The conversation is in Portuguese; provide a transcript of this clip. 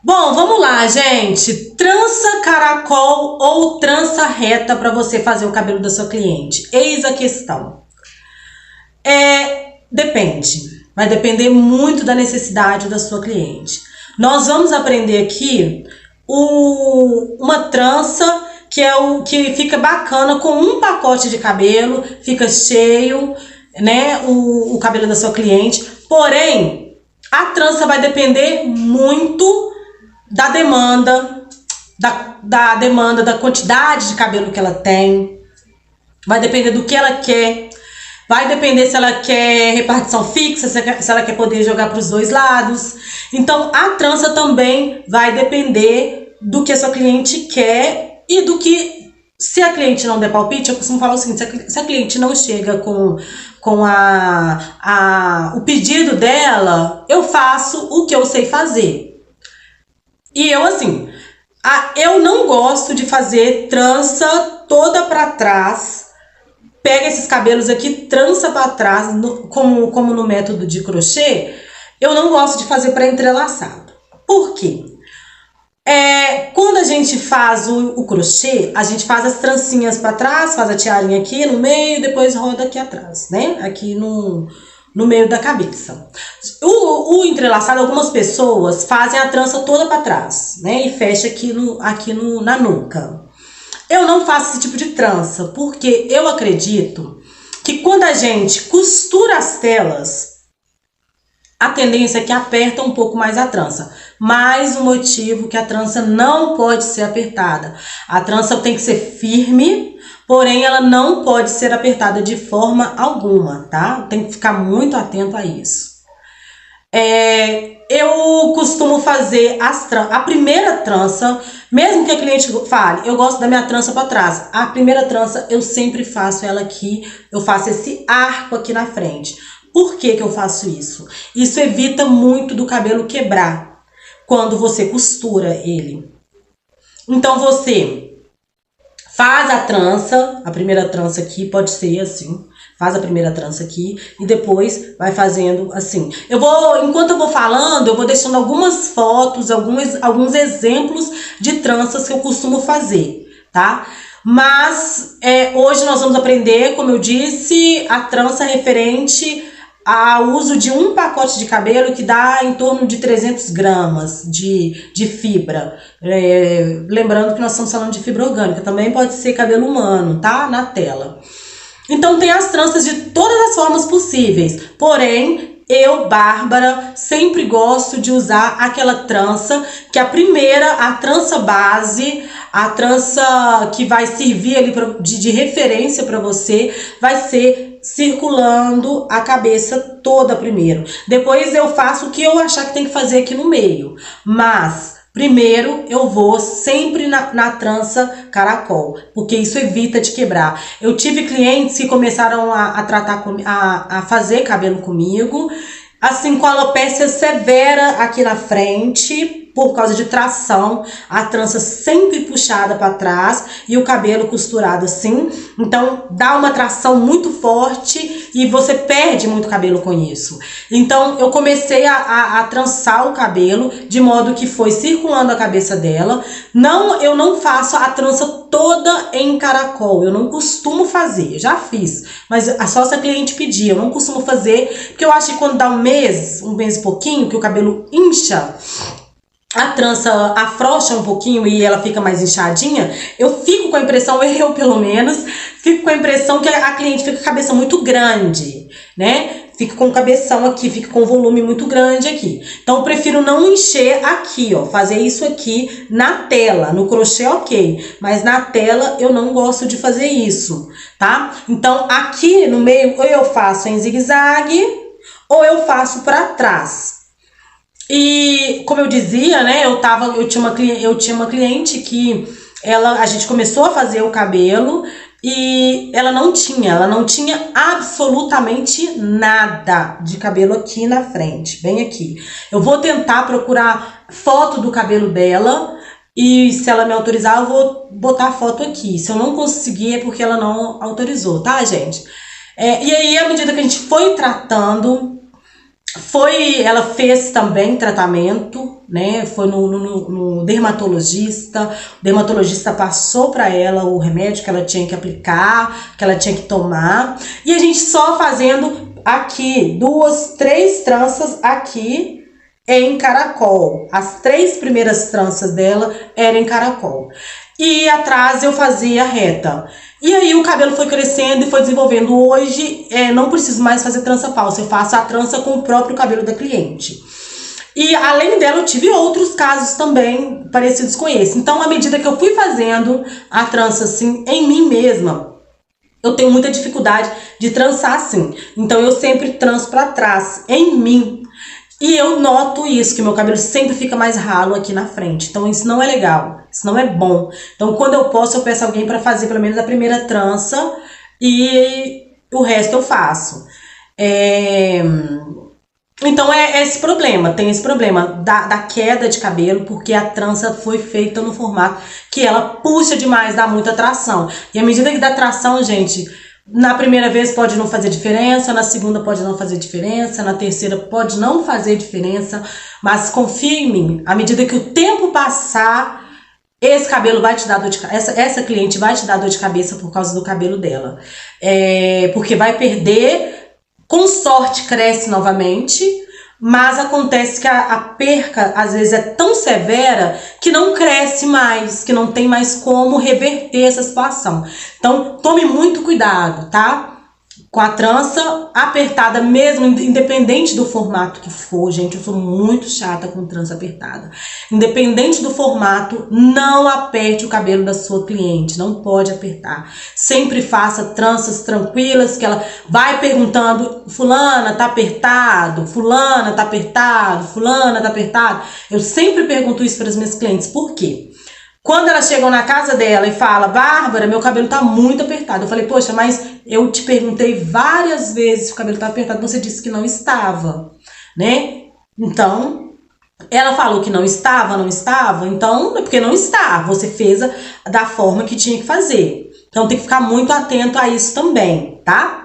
Bom, vamos lá, gente. Trança caracol ou trança reta para você fazer o cabelo da sua cliente? Eis a questão. Depende. Vai depender muito da necessidade da sua cliente. Nós vamos aprender aqui uma trança que é o que fica bacana com um pacote de cabelo, fica cheio, né, o cabelo da sua cliente. Porém, a trança vai depender muito da demanda, da quantidade de cabelo que ela tem. Vai depender do que ela quer. Vai depender se ela quer repartição fixa, se ela quer poder jogar para os dois lados. Então, a trança também vai depender do que a sua cliente quer e do que, se a cliente não der palpite, eu costumo falar o seguinte: se a cliente não chega com o pedido dela, eu faço o que eu sei fazer. E eu não gosto de fazer trança toda para trás. Pega esses cabelos aqui, trança para trás, como no método de crochê. Eu não gosto de fazer para entrelaçado. Por quê? Quando a gente faz o crochê, a gente faz as trancinhas para trás, faz a tiarinha aqui no meio, depois roda aqui atrás, né? Aqui no meio da cabeça. O entrelaçado, algumas pessoas fazem a trança toda para trás, né? E fecha aqui na nuca. Eu não faço esse tipo de trança, porque eu acredito que quando a gente costura as telas, a tendência é que aperta um pouco mais a trança. Mais um motivo que a trança não pode ser apertada. A trança tem que ser firme, porém ela não pode ser apertada de forma alguma, tá? Tem que ficar muito atento a isso. Eu costumo fazer a primeira trança, mesmo que a cliente fale, eu gosto da minha trança para trás. A primeira trança eu sempre faço ela aqui, eu faço esse arco aqui na frente. Por que eu faço isso? Isso evita muito do cabelo quebrar quando você costura ele. Então você faz a trança, a primeira trança aqui pode ser assim. Faz a primeira trança aqui e depois vai fazendo assim. Enquanto eu vou falando, eu vou deixando algumas fotos, alguns exemplos de tranças que eu costumo fazer, tá? Mas hoje nós vamos aprender, como eu disse, a trança referente ao uso de um pacote de cabelo que dá em torno de 300 gramas de fibra. Lembrando que nós estamos falando de fibra orgânica, também pode ser cabelo humano, tá? Na tela. Então tem as tranças de todas as formas possíveis, porém eu, Bárbara, sempre gosto de usar aquela trança que a trança base, a trança que vai servir ali de referência para você, vai ser circulando a cabeça toda primeiro. Depois eu faço o que eu achar que tem que fazer aqui no meio, mas primeiro eu vou sempre na trança caracol, porque isso evita de quebrar. Eu tive clientes que começaram a fazer cabelo comigo, assim, com alopécia severa aqui na frente, por causa de tração, a trança sempre puxada para trás e o cabelo costurado assim. Então dá uma tração muito forte e você perde muito cabelo com isso. Então eu comecei a trançar o cabelo de modo que foi circulando a cabeça dela. Eu não faço a trança toda em caracol, eu não costumo fazer, já fiz, mas só se a cliente pedir. Eu não costumo fazer, porque eu acho que quando dá um mês e pouquinho, que o cabelo incha, a trança afrouxa um pouquinho e ela fica mais inchadinha, eu fico com a impressão, eu pelo menos, fico com a impressão que a cliente fica com a cabeça muito grande, né? Fica com o cabeção aqui, fica com um volume muito grande aqui. Então eu prefiro não encher aqui, ó, fazer isso aqui na tela. No crochê ok, mas na tela eu não gosto de fazer isso, tá? Então aqui no meio ou eu faço em zigue-zague ou eu faço para trás. E como eu dizia, né, eu tinha uma cliente que a gente começou a fazer o cabelo e ela não tinha absolutamente nada de cabelo aqui na frente, bem aqui. Eu vou tentar procurar foto do cabelo dela e se ela me autorizar eu vou botar a foto aqui. Se eu não conseguir é porque ela não autorizou, tá, gente? E aí, à medida que a gente foi tratando, Ela fez também tratamento, né? Foi no dermatologista. O dermatologista passou para ela o remédio que ela tinha que aplicar, que ela tinha que tomar. E a gente só fazendo aqui 2, 3 tranças aqui em caracol. As 3 primeiras tranças dela eram em caracol. E atrás eu fazia reta. E aí o cabelo foi crescendo e foi desenvolvendo. Hoje não preciso mais fazer trança falsa, eu faço a trança com o próprio cabelo da cliente. E além dela eu tive outros casos também parecidos com esse. Então à medida que eu fui fazendo a trança assim em mim mesma, eu tenho muita dificuldade de trançar assim. Então eu sempre tranço para trás, em mim. E eu noto isso, que meu cabelo sempre fica mais ralo aqui na frente. Então isso não é legal, isso não é bom. Então quando eu posso, eu peço alguém para fazer pelo menos a primeira trança e o resto eu faço. Então esse problema, tem esse problema da queda de cabelo, porque a trança foi feita no formato que ela puxa demais, dá muita tração. E à medida que dá tração, gente, na primeira vez pode não fazer diferença, na segunda pode não fazer diferença, na terceira pode não fazer diferença, mas confia em mim, à medida que o tempo passar, esse cabelo vai te dar dor de cabeça, essa cliente vai te dar dor de cabeça por causa do cabelo dela. Porque vai perder, com sorte cresce novamente, mas acontece que a perca às vezes é tão severa que não cresce mais, que não tem mais como reverter essa situação. Então tome muito cuidado, tá? Com a trança apertada mesmo, independente do formato que for, gente, eu sou muito chata com trança apertada. Independente do formato, não aperte o cabelo da sua cliente, não pode apertar. Sempre faça tranças tranquilas, que ela vai perguntando, fulana, tá apertado? Fulana, tá apertado? Fulana, tá apertado? Eu sempre pergunto isso para as minhas clientes, por quê? Quando elas chegam na casa dela e falam, Bárbara, meu cabelo tá muito apertado. Eu falei, poxa, mas eu te perguntei várias vezes se o cabelo tá apertado, você disse que não estava, né? Então, ela falou que não estava, então é porque não está. Você fez da forma que tinha que fazer. Então tem que ficar muito atento a isso também, tá?